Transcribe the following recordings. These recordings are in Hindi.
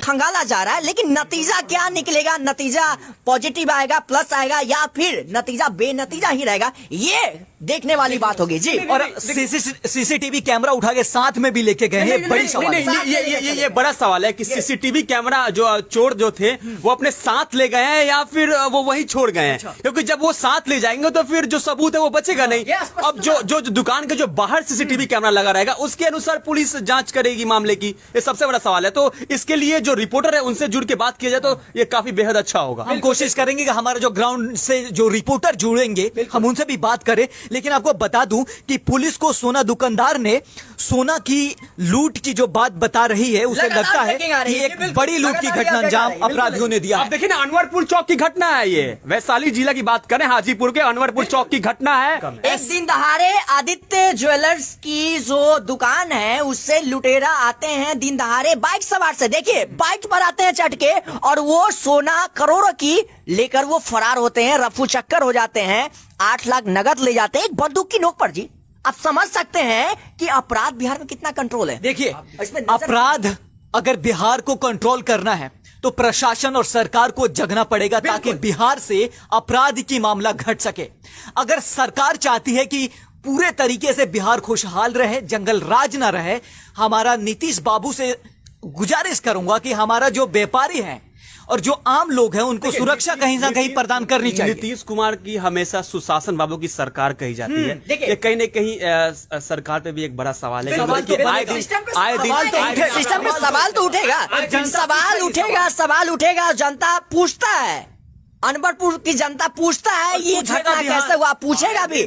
खंगाला जा रहा है, लेकिन नतीजा क्या निकलेगा, नतीजा पॉजिटिव आएगा, प्लस आएगा, या फिर नतीजा बेनतीजा ही रहेगा, ये देखने वाली बात होगी जी। और सीसीटीवी कैमरा उठा के साथ में भी लेके गए हैं, बड़ी सवाल है। ये बड़ा सवाल है कि सीसीटीवी कैमरा जो चोर जो थे वो अपने साथ ले गए हैं या फिर वो वही छोड़ गए हैं, क्योंकि जब वो साथ ले जाएंगे तो फिर जो सबूत है वो बचेगा नहीं। अब जो दुकान के जो बाहर सीसीटीवी कैमरा लगा रहेगा उसके अनुसार पुलिस जांच करेगी मामले की, ये सबसे बड़ा सवाल है। तो इसके लिए जो रिपोर्टर है उनसे जुड़ के बात किया जाए तो ये काफी बेहद अच्छा होगा। हम कोशिश करेंगे कि हमारे जो ग्राउंड से जो रिपोर्टर जुड़ेंगे हम उनसे भी बात करें। लेकिन आपको बता दूं कि पुलिस को सोना दुकानदार ने सोना की लूट की जो बात बता रही है उसे लगता है कि एक बड़ी लूट की घटना अंजाम अपराधियों ने दिया। अब देखिए ना, अनवरपुर चौक की घटना है ये, वैशाली जिला की बात करें, हाजीपुर के अनवरपुर चौक की घटना है। एक दिन दहाड़े आदित्य ज्वेलर्स की जो दुकान है उससे लुटेरा आते हैं दिन दहाड़े बाइक सवार से, देखिए बाइक पर आते हैं चढ़ के, और वो सोना करोड़ों की लेकर वो फरार होते हैं, रफू चक्कर हो जाते हैं, 8 लाख नगद ले जाते हैं एक बंदूक की नोक पर जी। आप समझ सकते हैं कि अपराध बिहार में कितना कंट्रोल है। देखिए, अपराध अगर बिहार को कंट्रोल करना है तो प्रशासन और सरकार को जगना पड़ेगा ताकि बिहार से अपराध की मामला घट सके। अगर सरकार चाहती है कि पूरे तरीके से बिहार खुशहाल रहे, जंगल राज ना रहे, हमारा नीतीश बाबू से गुजारिश करूंगा कि हमारा जो व्यापारी है और जो आम लोग हैं उनको सुरक्षा कहीं ना कहीं प्रदान करनी चाहिए। नीतीश कुमार की हमेशा सुशासन बाबू की सरकार कही जाती है, ये कहीं न कहीं सरकार पे भी एक बड़ा सवाल है। सिस्टम पे सवाल तो उठेगा, सवाल उठेगा। जनता पूछता है, अनवरपुर की जनता पूछता है ये घटना कैसे हुआ, पूछेगा भी,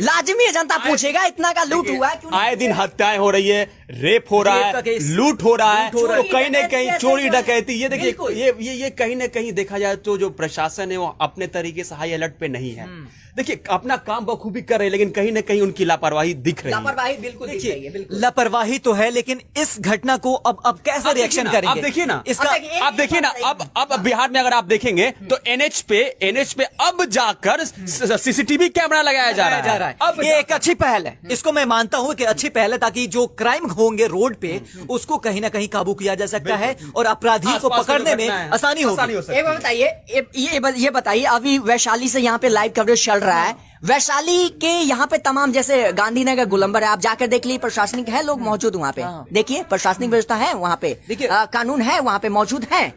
लाजमी है, जनता पूछेगा इतना का लूट हुआ है। आए दिन हत्याएं हो रही है, रेप हो रहा है, लूट हो रहा है, तो कहीं न कहीं चोरी डकैती, ये देखिए ये कहीं न कहीं देखा जाए तो जो प्रशासन है वो अपने तरीके से हाई अलर्ट पे नहीं है। देखिए अपना काम बखूबी कर रहे हैं, लेकिन कहीं न कहीं उनकी लापरवाही दिख रही है। लापरवाही बिल्कुल दिख रही है, बिल्कुल लापरवाही तो है, लेकिन इस घटना को अब कैसे रिएक्शन करेंगे? आप देखिए ना, आप देखिए ना, अब बिहार में अगर आप देखेंगे तो एनएच पे अब जाकर सीसीटीवी कैमरा लगाया जा रहा है। अब ये एक अच्छी पहल है, इसको मैं मानता हूं कि अच्छी पहल है, ताकि जो क्राइम होंगे रोड पे उसको कहीं ना कहीं काबू किया जा सकता है और अपराधियों को पकड़ने में आसानी होगी। ये बताइए, अभी वैशाली से यहाँ पे लाइव कवरेज चल रहा है, वैशाली के यहाँ पे तमाम जैसे गांधीनगर गोलंबर है, आप जाकर देख लीजिए, प्रशासनिक है लोग मौजूद वहाँ पे, देखिए प्रशासनिक व्यवस्था है वहाँ पे, कानून है वहाँ पे मौजूद है।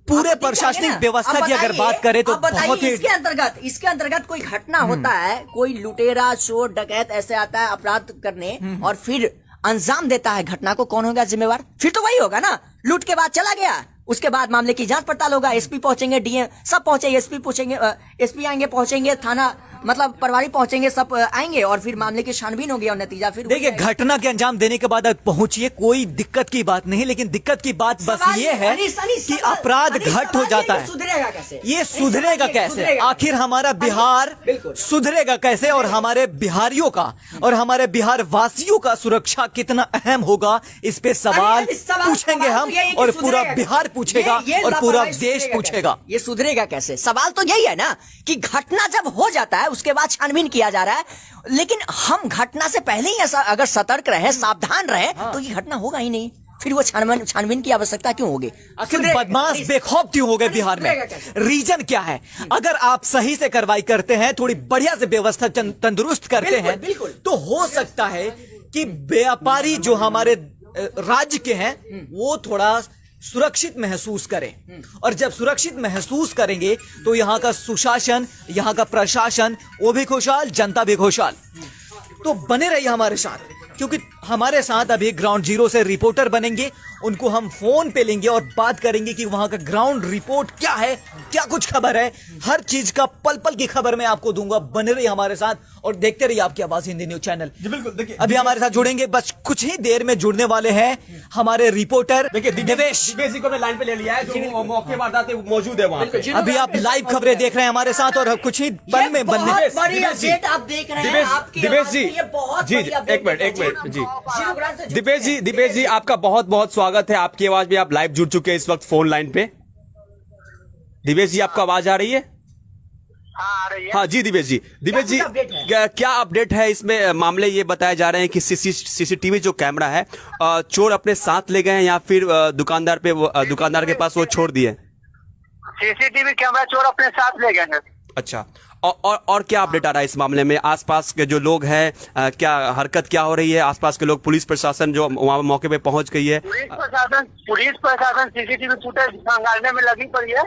पूरे प्रशासनिक व्यवस्था की अगर बात करें तो बहुत ही इसके अंतर्गत कोई घटना होता है, कोई लुटेरा चोर डकैत ऐसे आता है अपराध करने और फिर अंजाम देता है घटना को, कौन होगा जिम्मेवार? फिर तो वही होगा ना, लूट के बाद चला गया, उसके बाद मामले की जांच पड़ताल होगा, एसपी पहुंचेंगे, डीएम सब पहुंचेंगे, एसपी पहुंचेंगे, एसपी आएंगे, पहुंचेंगे, थाना मतलब पटवारी पहुंचेंगे, सब आएंगे और फिर मामले की छानबीन होगी और नतीजा फिर देखिए घटना के अंजाम देने के बाद पहुंचिए, कोई दिक्कत की बात नहीं, लेकिन दिक्कत की बात बस ये है कि अपराध घट हो जाता है। सुधरेगा कैसे? ये सुधरेगा कैसे? आखिर हमारा बिहार सुधरेगा कैसे? और हमारे बिहारियों का और हमारे बिहार वासियों का सुरक्षा कितना अहम होगा, इस पे सवाल पूछेंगे हम और पूरा बिहार पूछेगा और पूरा देश पूछेगा। ये सुधरेगा कैसे? सवाल तो यही है ना कि घटना जब हो जाता है उसके बाद छानबीन किया जा रहा है, लेकिन हम घटना से पहले ही ऐसा अगर सतर्क रहे, सावधान रहे तो ये घटना होगा ही नहीं, फिर वो छानबीन की आवश्यकता क्यों होगी? आखिर बदमाश बेखौफ क्यों हो गए बिहार में? रीजन क्या है? अगर आप सही से कार्रवाई करते हैं, थोड़ी बढ़िया से व्यवस्था तंदुरुस्त करते हैं, तो हो सकता है कि व्यापारी जो हमारे राज्य के हैं वो थोड़ा सुरक्षित महसूस करें, और जब सुरक्षित महसूस करेंगे तो यहाँ का सुशासन, यहाँ का प्रशासन वो भी खुशहाल, जनता भी खुशहाल। तो बने रहिए हमारे साथ, क्योंकि हमारे साथ अभी ग्राउंड जीरो से रिपोर्टर बनेंगे, उनको हम फोन पे लेंगे और बात करेंगे कि वहां का ग्राउंड रिपोर्ट क्या है, क्या कुछ खबर है, हर चीज का पल पल की खबर मैं आपको दूंगा। बने रहिए हमारे साथ और देखते रहिए आपकी आवाज हिंदी न्यूज चैनल। बिल्कुल, देखिए अभी हमारे साथ जुड़ेंगे, बस कुछ ही देर में जुड़ने वाले हैं हमारे रिपोर्टर दिवेश जी को लाइन पे ले लिया है, जो मौके वारदात मौजूद है वहाँ पे। अभी आप लाइव खबरें देख रहे हैं हमारे साथ और कुछ ही पल में बनने आप देख रहे हैं। दिवेश जी, जी एक मिनट जी, दिवेश जी आपका बहुत बहुत स्वागत है, आपकी आवाज भी आप लाइव जुड़ चुके हैं इस वक्त फोन लाइन पे। दिवेश जी आपको आवाज आ रही है? हाँ आ रही है। हाँ जी दिवेश जी, दिवेश जी कुछ अपडेट है? क्या अपडेट है इसमें? मामले ये बताए जा रहे हैं कि सीसीटीवी जो कैमरा है चोर अपने साथ ले गए हैं या फिर दुकानदार के पास वो छोड़ दिए? सीसीटीवी कैमरा चोर अपने साथ ले गए हैं। अच्छा, और क्या अपडेट आ रहा है इस मामले में? आसपास के जो लोग हैं क्या हरकत क्या हो रही है? आसपास के लोग, पुलिस प्रशासन जो वहाँ मौके पे पहुंच गई है? पुलिस प्रशासन सीसीटीवी फुटेज खंगालने में लगी पड़ी है।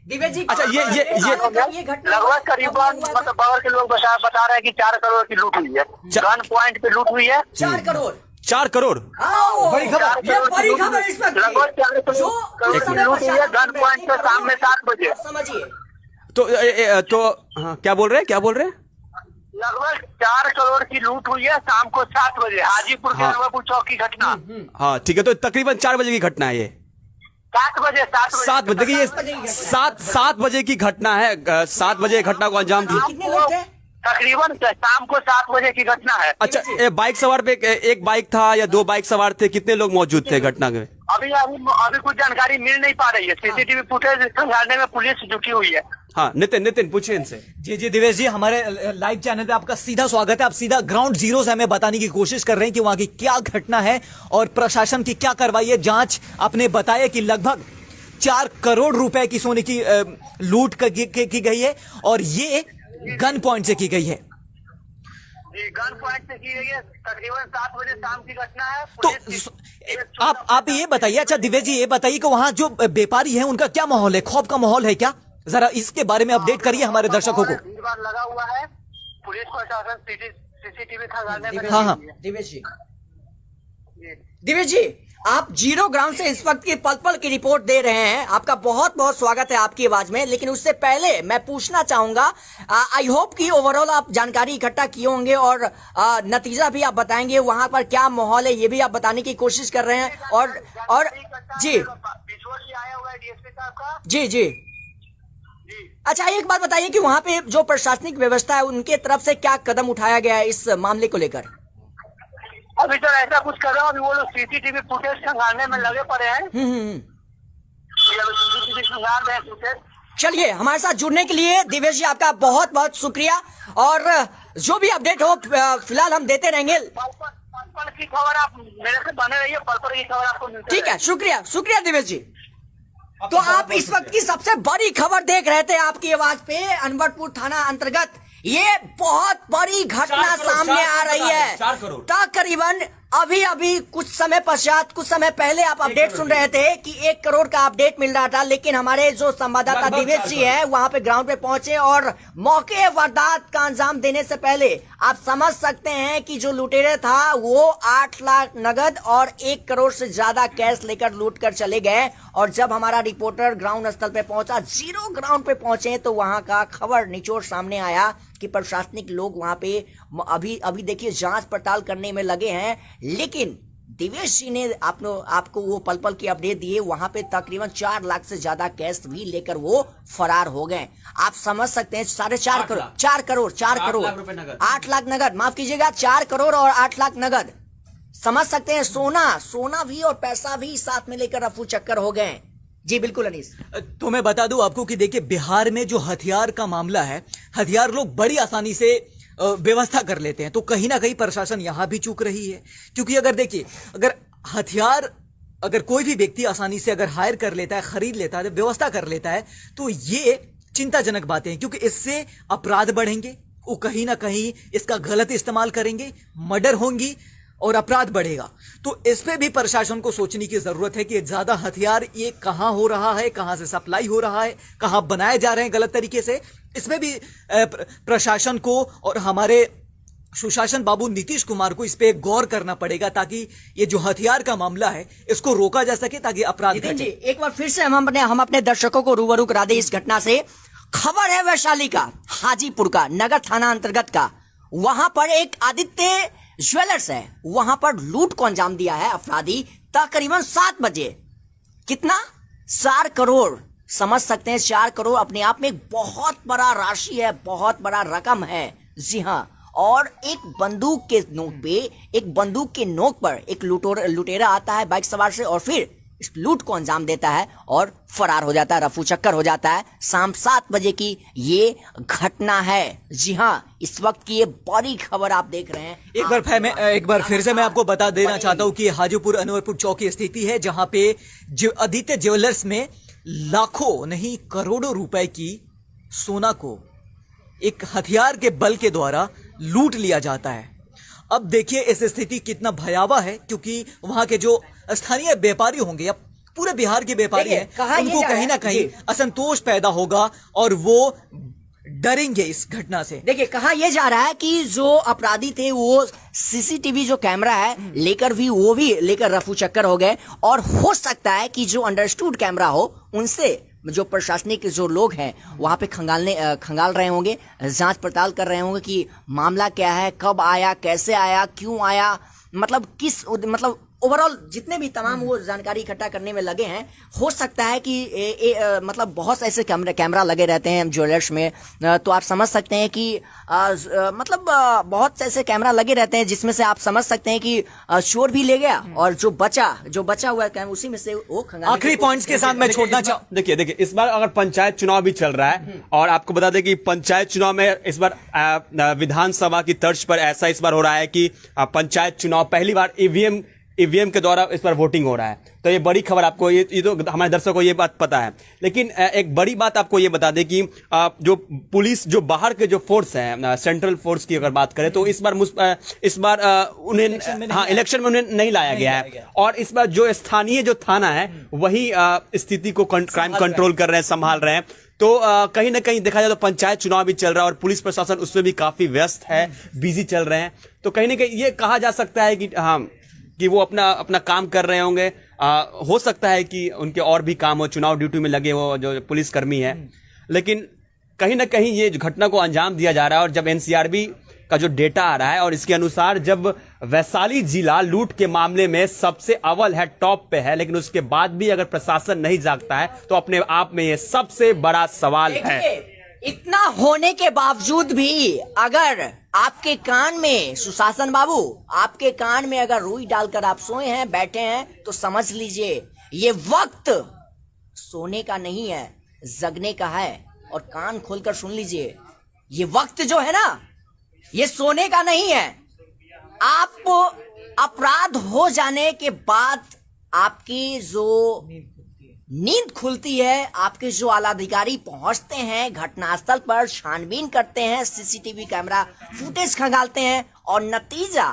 दिव्य जी, अच्छा, ये घटना लगभग करीबन मतलब बगल के लोग बता रहे हैं कि 4 करोड़ की लूट हुई है। गन पॉइंट पे लूट हुई है। 4 करोड़। 4 करोड़ बड़ी खबर, ये बड़ी खबर इस वक्त लगभग 4 करोड़ की लूट हुई है गन पॉइंट पे शाम में 7 बजे। समझिए तो हाँ, क्या बोल रहे हैं? लगभग 4 करोड़ की लूट हुई है शाम को 7 बजे हाजीपुर के हाँ। नवाबपुर चौक की घटना। हाँ ठीक है, तो तकरीबन 4 बजे की घटना है ये। 7 बजे 7 बजे, देखिए ये 7 बजे की घटना है। 7 बजे घटना को अंजाम दिया। कितने लोग थे? तकरीबन शाम को 7 बजे की घटना है। अच्छा, बाइक सवार पे एक बाइक था या 2 बाइक सवार थे? कितने लोग मौजूद थे घटना में? अभी कुछ जानकारी मिल नहीं पा रही है। सीसीटीवी फुटेज खंगालने में पुलिस जुटी हुई है। हाँ नितिन पूछिए इनसे। जी दिवेश जी, हमारे लाइव चैनल पे आपका सीधा स्वागत है। आप सीधा ग्राउंड जीरो से हमें बताने की कोशिश कर रहे हैं कि वहां की क्या घटना है और प्रशासन की क्या कार्रवाई है। जांच आपने बताया कि लगभग 4 करोड़ रुपए की सोने की लूट की गई है और ये गन पॉइंट से की गई है। जी, गन पॉइंट से की गई है। तकरीबन 7 बजे शाम की घटना है। तो आप ये बताइए, अच्छा दिवेश जी ये बताइए कि वहां जो व्यापारी है उनका क्या माहौल है? खौफ का माहौल है क्या? जरा इसके बारे में अपडेट करिए हमारे दर्शकों को। भीड़ लगा हुआ है। पुलिस प्रशासन सीसीटीवी खंगालने में हाँ। दिवेश जी, आप जीरो ग्राउंड से इस वक्त की पल पल की रिपोर्ट दे रहे हैं। आपका बहुत बहुत स्वागत है आपकी आवाज में। लेकिन उससे पहले मैं पूछना चाहूंगा, आई होप कि ओवरऑल आप जानकारी इकट्ठा किए होंगे और नतीजा भी आप बताएंगे। वहां पर क्या माहौल है ये भी आप बताने की कोशिश कर रहे हैं। और जी आया हुआ है डीएसपी साहब का। जी अच्छा, एक बात बताइए कि वहां पे जो प्रशासनिक व्यवस्था है उनके तरफ से क्या कदम उठाया गया है इस मामले को लेकर? अभी तो ऐसा कुछ कर रहा हूँ। अभी वो लोग सीसीटीवी फुटेज खंगालने में लगे पड़े हैं। सीसीटीवी खंगाल रहे हैं फुटेज। चलिए, हमारे साथ जुड़ने के लिए दिवेश जी आपका बहुत बहुत शुक्रिया। और जो भी अपडेट हो फिलहाल हम देते रहेंगे। पल की खबर आप मेरे से बने रहिए। पल की खबर आपको मिलती ठीक है, शुक्रिया दिवेश जी। तो आप इस वक्त की सबसे बड़ी खबर देख रहे थे आपकी आवाज पे। अनवरपुर थाना अंतर्गत ये बहुत बड़ी घटना सामने आ रही है। 4 करोड़ तकरीबन अभी कुछ समय पहले आप अपडेट सुन रहे थे कि 1 करोड़ का अपडेट मिल रहा था। लेकिन हमारे जो संवाददाता दिवेश जी है वहां पे ग्राउंड पे पहुंचे और मौके वारदात का अंजाम देने से पहले आप समझ सकते हैं कि जो लुटेरे था वो 8 लाख नगद और 1 करोड़ से ज्यादा कैश लेकर लूट कर चले गए। और जब हमारा रिपोर्टर ग्राउंड स्थल पे पहुंचा, जीरो ग्राउंड पे पहुंचे, तो वहां का खबर निचोड़ सामने आया कि प्रशासनिक लोग वहां पे अभी देखिए जांच पड़ताल करने में लगे हैं। लेकिन दिवेश जी ने आपको वो पल पल की अपडेट दिए। वहां पे तकरीबन 4 लाख से ज्यादा कैश भी लेकर वो फरार हो गए। आप समझ सकते हैं 4.5 करोड़ 4 करोड़ 8 लाख नगद, माफ कीजिएगा, 4 करोड़ और 8 लाख नगद। समझ सकते हैं सोना भी और पैसा भी साथ में लेकर रफू चक्कर हो गए। जी बिल्कुल अनीस। तो मैं बता दूं आपको कि देखिए बिहार में जो हथियार का मामला है, हथियार लोग बड़ी आसानी से व्यवस्था कर लेते हैं। तो कहीं ना कहीं प्रशासन यहां भी चूक रही है। क्योंकि अगर देखिए, अगर हथियार अगर कोई भी व्यक्ति आसानी से अगर हायर कर लेता है, खरीद लेता है, व्यवस्था कर लेता है, तो ये चिंताजनक बातें हैं। क्योंकि इससे अपराध बढ़ेंगे, वो कहीं ना कहीं इसका गलत इस्तेमाल करेंगे, मर्डर होंगी और अपराध बढ़ेगा। तो इस पे भी प्रशासन को सोचने की जरूरत है कि ज्यादा हथियार ये कहां हो रहा है, कहां से सप्लाई हो रहा है, कहां बनाए जा रहे हैं गलत तरीके से। इसमें भी प्रशासन को और हमारे सुशासन बाबू नीतीश कुमार को इस पे गौर करना पड़ेगा, ताकि ये जो हथियार का मामला है इसको रोका जा सके, ताकि अपराध घटे। एक बार फिर से हम अपने दर्शकों को रूबरू करा दे इस घटना से। खबर है वैशाली का, हाजीपुर का, नगर थाना अंतर्गत का। वहां पर एक आदित्य ज्वेलर्स है, वहां पर लूट को अंजाम दिया है अपराधी तकरीबन 7 बजे। कितना? 4 करोड़। समझ सकते हैं 4 करोड़ अपने आप में एक बहुत बड़ा राशि है, बहुत बड़ा रकम है। जी हाँ। और एक बंदूक के नोक पर एक लुटेरा आता है बाइक सवार से और फिर इस लूट को अंजाम देता है और फरार हो जाता है, रफू चक्कर हो जाता है। शाम 7 बजे की ये घटना है। जी हाँ, इस वक्त की ये बड़ी खबर आप देख रहे हैं। एक बार फिर से मैं आपको बता देना चाहता हूं कि हाजीपुर अनवरपुर चौक की स्थिति है, जहां पे आदित्य ज्वेलर्स में लाखों नहीं करोड़ों रुपए की सोना को एक हथियार के बल के द्वारा लूट लिया जाता है। अब देखिए इस स्थिति कितना भयावह है, क्योंकि वहां के जो स्थानीय व्यापारी होंगे या पूरे बिहार के व्यापारी हैं, उनको कहीं ना कहीं असंतोष पैदा होगा और वो डरेंगे इस घटना से। देखिए कहा यह जा रहा है कि जो अपराधी थे वो सीसीटीवी जो कैमरा है लेकर भी वो भी लेकर रफू चक्कर हो गए, और हो सकता है कि जो अंडरस्टूड कैमरा हो उनसे जो प्रशासनिक जो लोग हैं वहां पे खंगाल रहे होंगे, जांच पड़ताल कर रहे होंगे कि मामला क्या है, कब आया, कैसे आया, क्यों आया, मतलब ओवरऑल जितने भी तमाम वो जानकारी इकट्ठा करने में लगे हैं। हो सकता है कि मतलब बहुत ऐसे कैमरा लगे रहते हैं ज्वेलर्स में, तो आप समझ सकते हैं कि मतलब बहुत ऐसे कैमरा लगे रहते हैं जिसमें से आप समझ सकते हैं कि चोर भी ले गया और जो बचा हुआ है उसी में से वो खंगाल। आखिरी पॉइंट्स के साथ मैं छोड़ना चाहूँ। देखिए इस बार अगर पंचायत चुनाव भी चल रहा है, और आपको बता दें कि पंचायत चुनाव में इस बार विधानसभा की तर्ज पर ऐसा इस बार हो रहा है कि पंचायत चुनाव पहली बार ईवीएम के द्वारा इस पर वोटिंग हो रहा है। तो ये बड़ी खबर आपको, ये तो हमारे दर्शकों को ये बात पता है। लेकिन एक बड़ी बात आपको ये बता दें कि जो पुलिस जो बाहर के जो फोर्स है, सेंट्रल फोर्स की अगर बात करें तो इस बार उन्हें इलेक्शन में उन्हें नहीं लाया गया है, और इस बार जो स्थानीय जो थाना है वही स्थिति को क्राइम कंट्रोल कर रहे हैं, संभाल रहे हैं। तो कहीं ना कहीं देखा जाए तो पंचायत चुनाव भी चल रहा है और पुलिस प्रशासन उसमें भी काफी व्यस्त है, बिजी चल रहे हैं। तो कहीं ना कहीं ये कहा जा सकता है कि वो अपना काम कर रहे होंगे। हो सकता है कि उनके और भी काम हो, चुनाव ड्यूटी में लगे हो जो पुलिस कर्मी है, लेकिन कहीं ना कहीं ये घटना को अंजाम दिया जा रहा है। और जब एनसीआरबी का जो डेटा आ रहा है और इसके अनुसार जब वैशाली जिला लूट के मामले में सबसे अव्वल है, टॉप पे है, लेकिन उसके बाद भी अगर प्रशासन नहीं जागता है तो अपने आप में ये सबसे बड़ा सवाल है। इतना होने के बावजूद भी अगर आपके कान में, सुशासन बाबू, आपके कान में अगर रुई डालकर आप सोए हैं, बैठे हैं, तो समझ लीजिए ये वक्त सोने का नहीं है, जगने का है। और कान खोलकर सुन लीजिए, ये वक्त जो है ना, ये सोने का नहीं है। आप अपराध हो जाने के बाद आपकी जो नींद खुलती है, आपके जो आला अधिकारी पहुंचते हैं घटनास्थल पर, छानबीन करते हैं, सीसीटीवी कैमरा फुटेज खंगालते हैं और नतीजा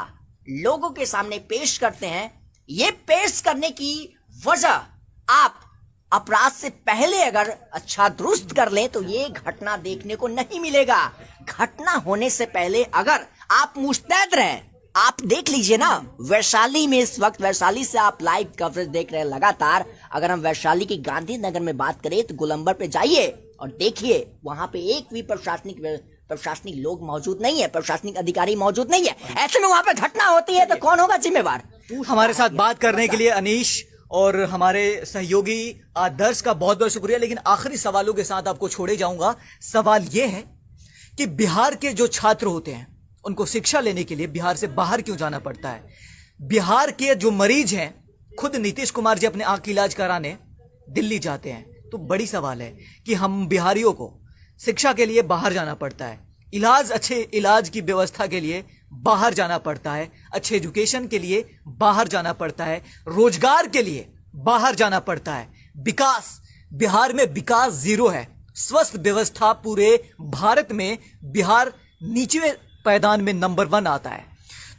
लोगों के सामने पेश करते हैं। ये पेश करने की वजह आप अपराध से पहले अगर अच्छा दुरुस्त कर लें तो ये घटना देखने को नहीं मिलेगा। घटना होने से पहले अगर आप मुस्तैद रहें, आप देख लीजिए ना वैशाली में, इस वक्त वैशाली से आप लाइव कवरेज देख रहे हैं लगातार। अगर हम वैशाली की गांधीनगर में बात करें तो गोलंबर पे जाइए और देखिए, वहां पे एक भी प्रशासनिक लोग मौजूद नहीं है, प्रशासनिक अधिकारी मौजूद नहीं है। ऐसे में वहां पे घटना होती है तो कौन होगा जिम्मेवार? हमारे साथ बात करने के लिए अनीश और हमारे सहयोगी आदर्श का बहुत बहुत शुक्रिया। लेकिन आखिरी सवालों के साथ आपको छोड़े जाऊंगा। सवाल यह है कि बिहार के जो छात्र होते हैं उनको शिक्षा लेने के लिए बिहार से बाहर क्यों जाना पड़ता है? बिहार के जो मरीज हैं, खुद नीतीश कुमार जी अपने आंख की इलाज कराने दिल्ली जाते हैं। तो बड़ी सवाल है कि हम बिहारियों को शिक्षा के लिए बाहर जाना पड़ता है, अच्छे इलाज की व्यवस्था के लिए बाहर जाना पड़ता है, अच्छे एजुकेशन के लिए बाहर जाना पड़ता है, रोजगार के लिए बाहर जाना पड़ता है। बिहार में विकास जीरो है। स्वस्थ व्यवस्था पूरे भारत में बिहार नीचे पैदान में नंबर 1 आता है।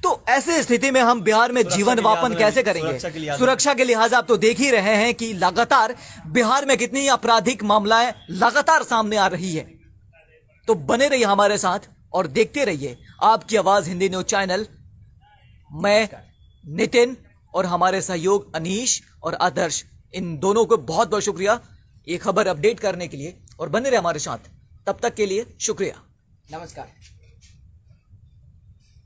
तो ऐसे स्थिति में हम बिहार में जीवन यापन कैसे करेंगे? सुरक्षा के लिहाज आप तो देख ही रहे हैं कि लगातार बिहार में कितनी आपराधिक मामलाएं लगातार सामने आ रही है। तो बने रहिए हमारे साथ और देखते रहिए आपकी आवाज हिंदी न्यूज चैनल। मैं नितिन और हमारे सहयोग अनीश और आदर्श, इन दोनों को बहुत बहुत शुक्रिया ये खबर अपडेट करने के लिए, और बने रहे हमारे साथ। तब तक के लिए शुक्रिया, नमस्कार।